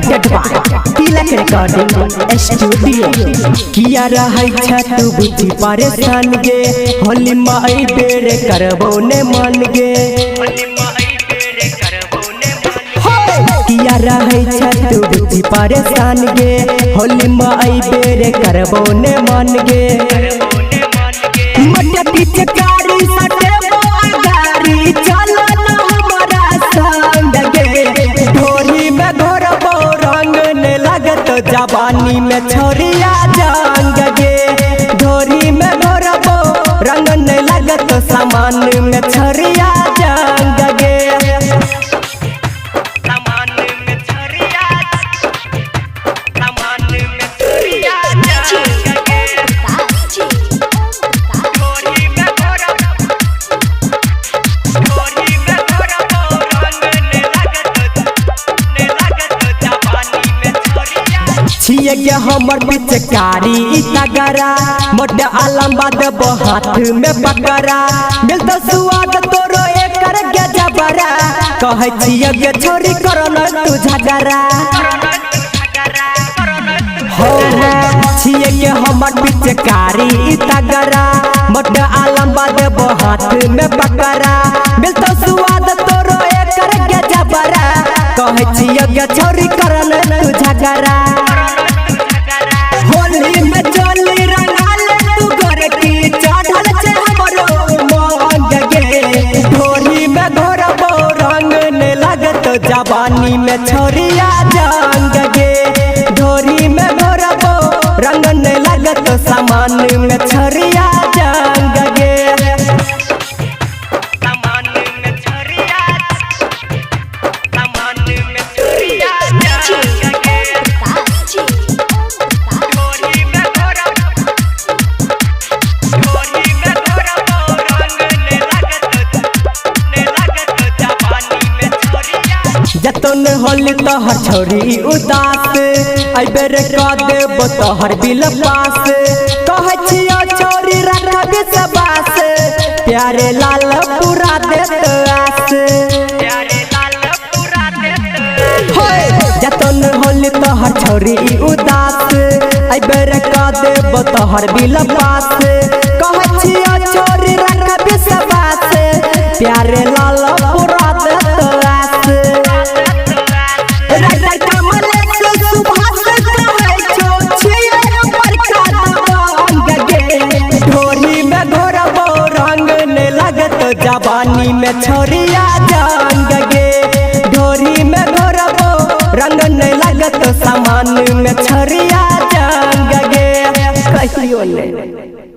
presented by Tilak Recording Studio। किया रहा तू बुझी परेशान गे होली माई बेर करबो ने मन गे किया रहा तू बुझी परेशान गे होली माई बेर करबो ने मन गे मटे पीछे कारी सटे गाड़ी चलो ना हमारा संग गे ढोरी में घोरबो रंग ने लगत जवानी में छोरिया जंग गे ढोरी में घोरबो रंग ने लगत सामान में छोरिया जंग गे छिए के हमर पिचकारी तगरा मोटा आलमबाद हाथ में पकड़ा मिलता स्वाद तोरो एकर के जबरा कहे छिए के छोरी करना तू झगड़ा हो छिए के हमर पिचकारी तगरा मोटा आलमबाद हाथ में पकड़ा मिलता स्वाद तोरो एकर के जबरा कहे छिए के छोरी करना तू झगड़ा होली में चोली रंगाल तू घर की चढ़ल छे हमरो मांग गे ढोरी में घोरबो रंग ने लगत जवानी में छोरिया जंग गे ढोरी में घोरबो रंग ने लगत सामान में छोरिया जंग गे जतन होली तोहर छोरी उदास अबेर का देबो तोहर बिल पास कहे छियो छोरी रखब सबस प्यारे लाल पूरा देत आस होय जतन होली तोहर छोरी उदास अबेर का देबो तोहर बिल पास कहे छियो छोरी रखब सबस प्यारे लाल पूरा देत आस जवानी में छोरिया जंग गे ढोरी में घोरबो रंग ने लगत सामान में छोरिया जंग गे कहियो ने।